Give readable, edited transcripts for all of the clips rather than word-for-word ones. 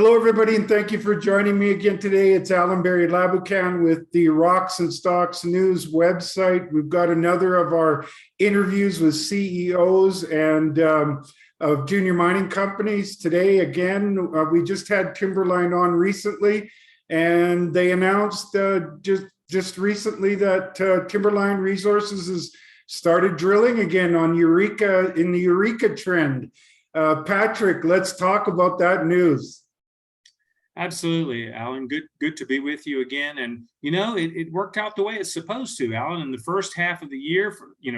Hello, everybody, and thank you for joining me again today. It's Allan Laboucan with the Rocks and Stocks News website. We've got another of our interviews with CEOs and of junior mining companies. Today, again, we just had Timberline on recently, and they announced just recently that Timberline Resources has started drilling again on Eureka in the Eureka trend. Patrick, let's talk about that news. Absolutely, Allan. Good to be with you again. And you know, it worked out the way it's supposed to, Allan. In the first half of the year,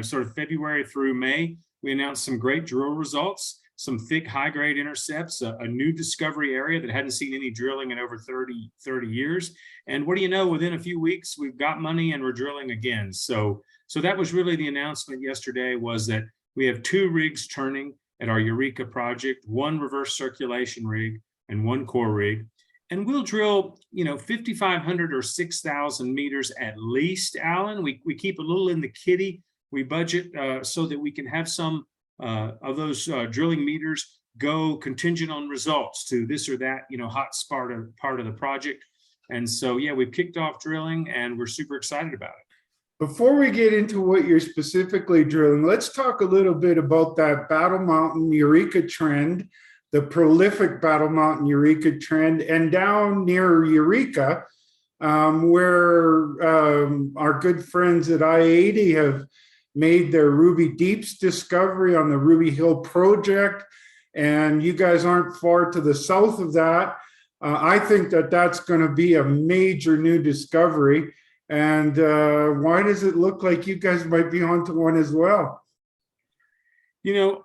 sort of February through May, we announced some great drill results, some thick, high-grade intercepts, a new discovery area that hadn't seen any drilling in over 30 years. And what do you know? Within a few weeks, we've got money and we're drilling again. So that was really the announcement yesterday, was that we have 2 rigs turning at our Eureka project, 1 reverse circulation rig and 1 core rig. And we'll drill, 5,500 or 6,000 meters at least, Allan. We keep a little in the kitty. We budget so that we can have some of those drilling meters go contingent on results to this or that, hot part of the project. And so, yeah, we've kicked off drilling and we're super excited about it. Before we get into what you're specifically drilling, let's talk a little bit about that Battle Mountain Eureka trend, the prolific Battle Mountain Eureka trend, and down near Eureka, where our good friends at I-80 have made their Ruby Deeps discovery on the Ruby Hill project, and you guys aren't far to the south of that. I think that that's going to be a major new discovery, and why does it look like you guys might be onto one as well?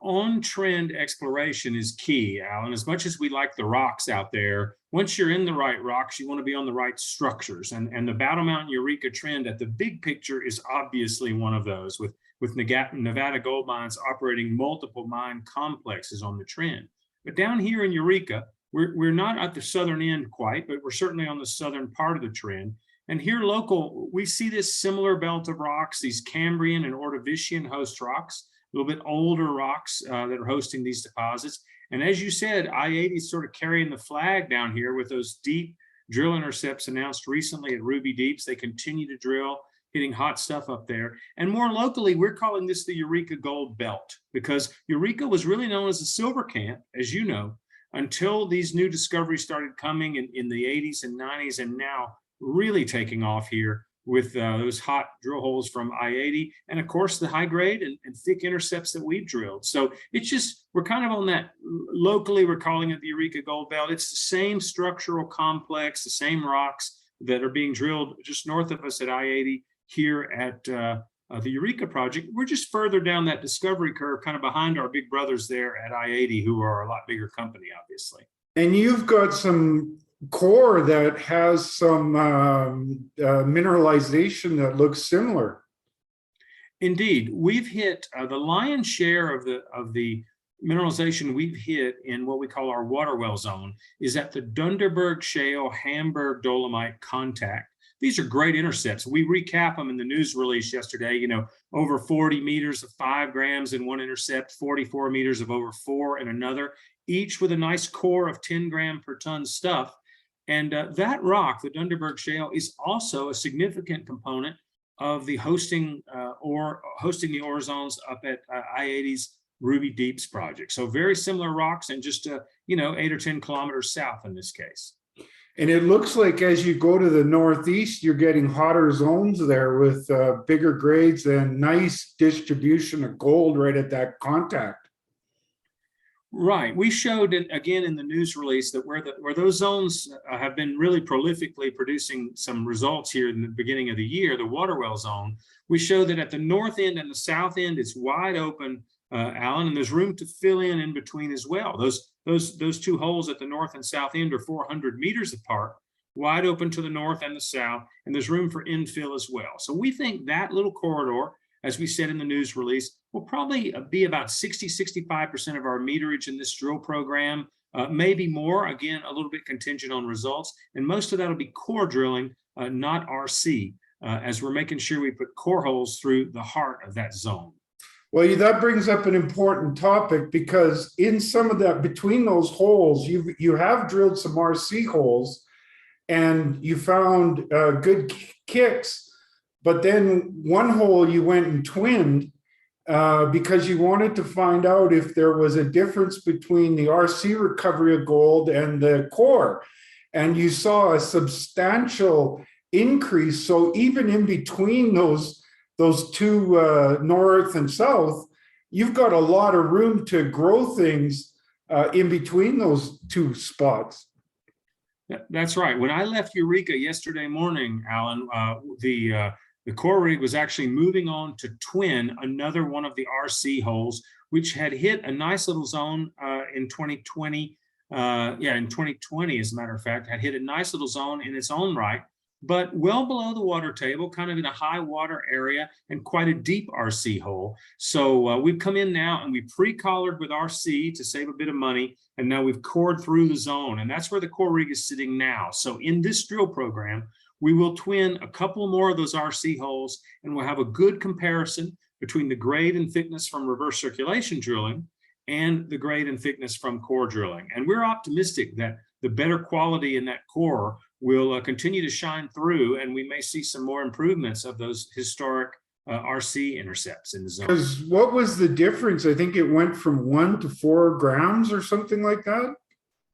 On-trend exploration is key, Allan. As much as we like the rocks out there, once you're in the right rocks, you want to be on the right structures. And the Battle Mountain Eureka trend at the big picture is obviously one of those, with Nevada Gold Mines operating multiple mine complexes on the trend. But down here in Eureka, we're not at the southern end quite, but we're certainly on the southern part of the trend. And here local, we see this similar belt of rocks, these Cambrian and Ordovician host rocks, a little bit older rocks that are hosting these deposits. And as you said, I-80 is sort of carrying the flag down here with those deep drill intercepts announced recently at Ruby Deeps. They continue to drill, hitting hot stuff up there. And more locally, we're calling this the Eureka Gold Belt, because Eureka was really known as a silver camp, as you know, until these new discoveries started coming in the 80s and 90s, and now really taking off here with those hot drill holes from I-80, and of course the high grade and thick intercepts that we've drilled. So it's just, we're kind of on that, locally we're calling it the Eureka Gold Belt. It's the same structural complex, the same rocks that are being drilled just north of us at I-80 here at the Eureka project. We're just further down that discovery curve, kind of behind our big brothers there at I-80, who are a lot bigger company, obviously. And you've got some core that has some mineralization that looks similar. Indeed, we've hit the lion's share of the mineralization we've hit in what we call our water well zone is at the Dunderberg Shale Hamburg Dolomite contact. These are great intercepts. We recap them in the news release yesterday, over 40 meters of 5 grams in one intercept, 44 meters of over 4 in another, each with a nice core of 10 gram per ton stuff. And that rock, the Dunderberg Shale, is also a significant component of the hosting the ore zones up at I-80's Ruby Deeps project. So very similar rocks, and just 8 or 10 kilometers south in this case. And it looks like as you go to the northeast, you're getting hotter zones there with bigger grades and nice distribution of gold right at that contact. Right. We showed it again in the news release that where those zones have been really prolifically producing some results here in the beginning of the year, the water well zone, we show that at the north end and the south end, it's wide open, Allan, and there's room to fill in between as well. Those 2 holes at the north and south end are 400 meters apart, wide open to the north and the south, and there's room for infill as well. So we think that little corridor, as we said in the news release, will probably be about 60–65% of our meterage in this drill program, maybe more, again, a little bit contingent on results. And most of that will be core drilling, not RC, as we're making sure we put core holes through the heart of that zone. Well, that brings up an important topic because in some of that, between those holes, you have drilled some RC holes and you found good kicks, but then one hole you went and twinned because you wanted to find out if there was a difference between the RC recovery of gold and the core. And you saw a substantial increase. So even in between those two north and south, you've got a lot of room to grow things in between those two spots. That's right. When I left Eureka yesterday morning, Allan, the core rig was actually moving on to twin another one of the RC holes, which had hit a nice little zone in 2020. In 2020, as a matter of fact, had hit a nice little zone in its own right, but well below the water table, kind of in a high water area and quite a deep RC hole. So we've come in now and we pre-collared with RC to save a bit of money. And now we've cored through the zone, and that's where the core rig is sitting now. So in this drill program, we will twin a couple more of those RC holes, and we'll have a good comparison between the grade and thickness from reverse circulation drilling and the grade and thickness from core drilling. And we're optimistic that the better quality in that core will continue to shine through, and we may see some more improvements of those historic RC intercepts in the zone. Because what was the difference? I think it went from 1 to 4 grams or something like that.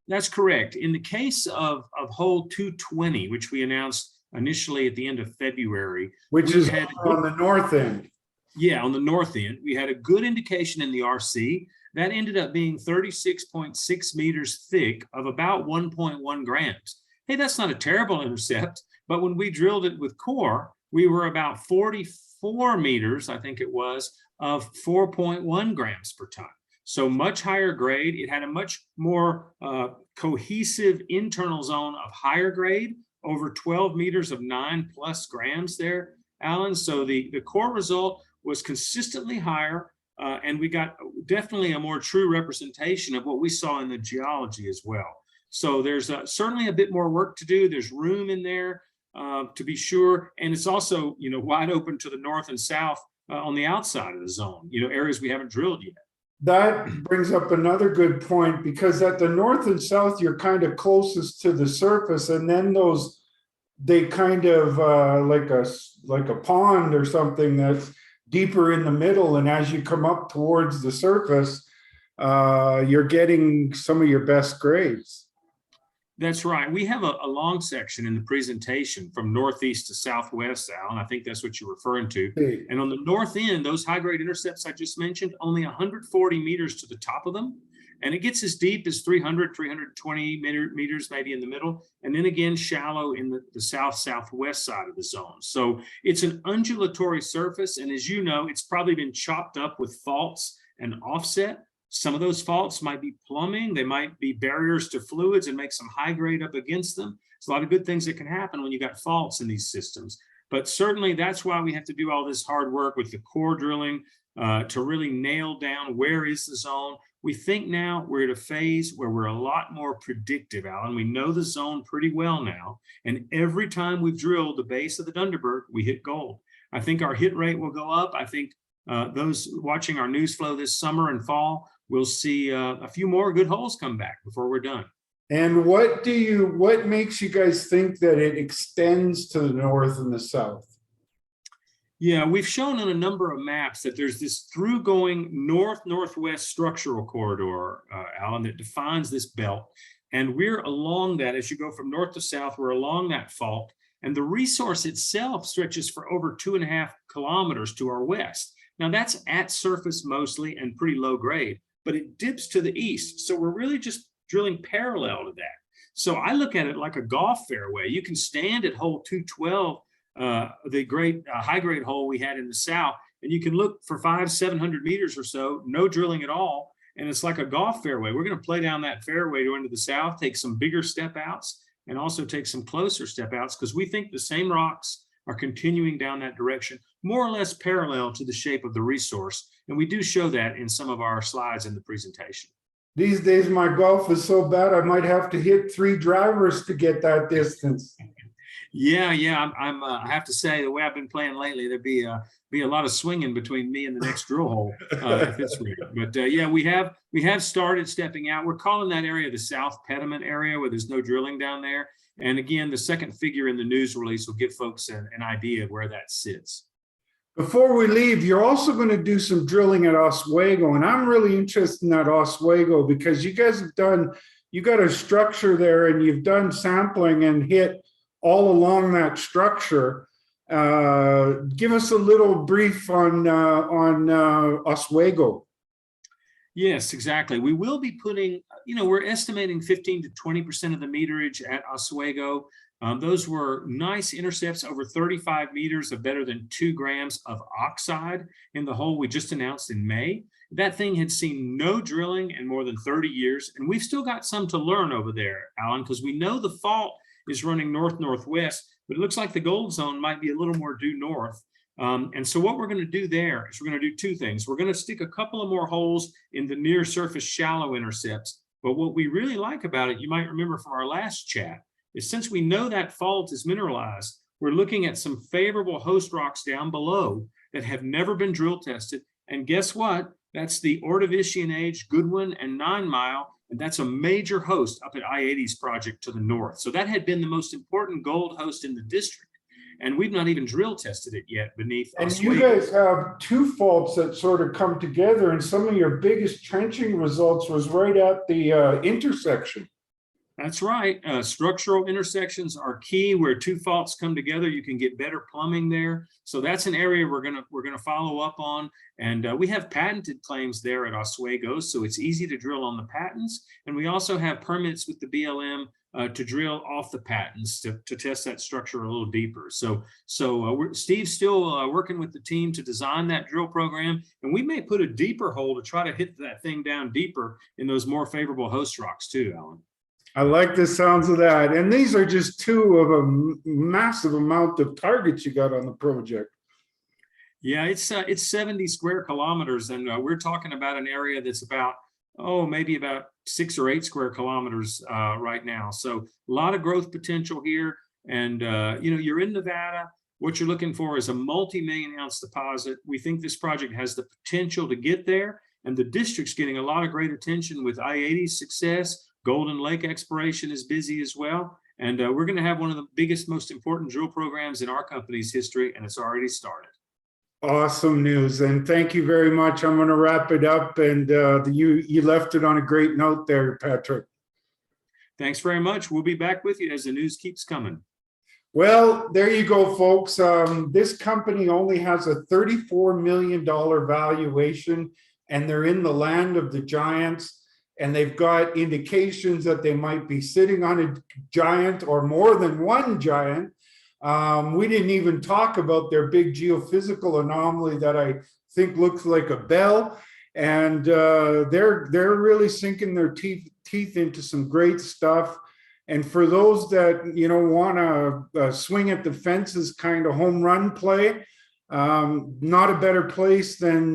That's correct. In the case of hole 220, which we announced initially at the end of February, which is on the north end. Yeah, on the north end, we had a good indication in the RC. That ended up being 36.6 meters thick of about 1.1 grams. Hey, that's not a terrible intercept, but when we drilled it with core, we were about 44 meters, I think it was, of 4.1 grams per ton. So much higher grade. It had a much more cohesive internal zone of higher grade, over 12 meters of 9+ grams there, Allan. So the core result was consistently higher, and we got definitely a more true representation of what we saw in the geology as well. So there's certainly a bit more work to do. There's room in there to be sure, and it's also wide open to the north and south on the outside of the zone. Areas we haven't drilled yet. That brings up another good point, because at the north and south, you're kind of closest to the surface, and then they kind of like a pond or something that's deeper in the middle. And as you come up towards the surface, you're getting some of your best grades. That's right. We have a long section in the presentation from northeast to southwest, Allan. I think that's what you're referring to. Hey. And on the north end, those high-grade intercepts I just mentioned, only 140 meters to the top of them. And it gets as deep as 300, 320 meters maybe in the middle. And then again, shallow in the southwest side of the zone. So it's an undulatory surface. And as you know, it's probably been chopped up with faults and offset. Some of those faults might be plumbing. They might be barriers to fluids and make some high grade up against them. There's a lot of good things that can happen when you got faults in these systems. But certainly that's why we have to do all this hard work with the core drilling to really nail down where is the zone. We think now we're at a phase where we're a lot more predictive, Allan. We know the zone pretty well now. And every time we've drilled the base of the Dunderberg, we hit gold. I think our hit rate will go up. I think those watching our news flow this summer and fall, we'll see a few more good holes come back before we're done. And what makes you guys think that it extends to the north and the south? Yeah, we've shown on a number of maps that there's this through-going north-northwest structural corridor, Allan, that defines this belt. And we're along that. As you go from north to south, we're along that fault. And the resource itself stretches for over 2.5 kilometers to our west. Now, that's at surface mostly and pretty low grade, but it dips to the east. So we're really just drilling parallel to that. So I look at it like a golf fairway. You can stand at hole 212, the great high-grade hole we had in the south, and you can look for 500-700 meters or so, no drilling at all, and it's like a golf fairway. We're going to play down that fairway to into the south, take some bigger step outs, and also take some closer step outs, because we think the same rocks are continuing down that direction, more or less parallel to the shape of the resource. And we do show that in some of our slides in the presentation. These days, my golf is so bad, I might have to hit 3 drivers to get that distance. Yeah. I have to say, the way I've been playing lately, there'd be a lot of swinging between me and the next drill hole at this rate. But yeah, we have started stepping out. We're calling that area the South Pediment area, where there's no drilling down there. And again, the second figure in the news release will give folks an idea of where that sits. Before we leave, you're also going to do some drilling at Oswego, and I'm really interested in that Oswego because you guys have done, you got a structure there and you've done sampling and hit all along that structure. Give us a little brief on Oswego. Yes, exactly. We will be putting, we're estimating 15 to 20% of the meterage at Oswego. Those were nice intercepts, over 35 meters of better than 2 grams of oxide in the hole we just announced in May. That thing had seen no drilling in more than 30 years. And we've still got some to learn over there, Allan, because we know the fault is running north-northwest, but it looks like the gold zone might be a little more due north. And so what we're going to do there is we're going to do 2 things. We're going to stick a couple of more holes in the near surface shallow intercepts. But what we really like about it, you might remember from our last chat, is since we know that fault is mineralized, we're looking at some favorable host rocks down below that have never been drill tested. And guess what? That's the Ordovician age, Goodwin, and 9 Mile. And that's a major host up at I-80's project to the north. So that had been the most important gold host in the district. And we've not even drill tested it yet beneath And Oswego. you guys have 2 faults that sort of come together, and some of your biggest trenching results was right at the intersection. That's right. Structural intersections are key. Where 2 faults come together, you can get better plumbing there. So that's an area we're gonna follow up on. And we have patented claims there at Oswego, so it's easy to drill on the patents. And we also have permits with the BLM to drill off the patents to test that structure a little deeper. So Steve's still working with the team to design that drill program, and we may put a deeper hole to try to hit that thing down deeper in those more favorable host rocks too, Allan. I like the sounds of that. And these are just 2 of a massive amount of targets you got on the project. Yeah, it's 70 square kilometers, and we're talking about an area that's about, maybe about 6 or 8 square kilometers right now. So a lot of growth potential here. And, you're in Nevada. What you're looking for is a multi-million-ounce deposit. We think this project has the potential to get there. And the district's getting a lot of great attention with I-80's success. Golden Lake exploration is busy as well. And we're going to have one of the biggest, most important drill programs in our company's history, and it's already started. Awesome news. And thank you very much. I'm going to wrap it up. And you left it on a great note there, Patrick. Thanks very much. We'll be back with you as the news keeps coming. Well, there you go, folks. This company only has a $34 million valuation, and they're in the land of the giants. And they've got indications that they might be sitting on a giant or more than one giant. We didn't even talk about their big geophysical anomaly that I think looks like a bell. And they're really sinking their teeth into some great stuff. And for those that want to swing at the fences kind of home run play, not a better place than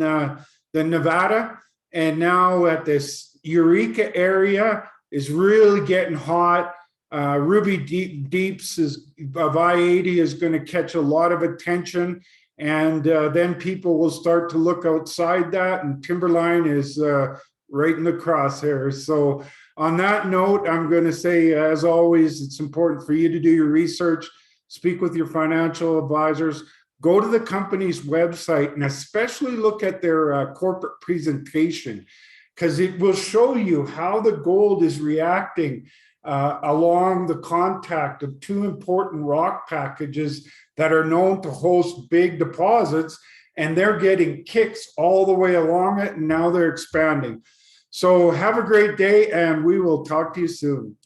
Nevada. And now at this Eureka area is really getting hot. Ruby Deeps of I-80 is going to catch a lot of attention, and then people will start to look outside that, and Timberline is right in the crosshairs. So on that note, I'm going to say, as always, it's important for you to do your research, speak with your financial advisors, go to the company's website, and especially look at their corporate presentation, because it will show you how the gold is reacting along the contact of 2 important rock packages that are known to host big deposits, and they're getting kicks all the way along it, and now they're expanding. So have a great day, and we will talk to you soon.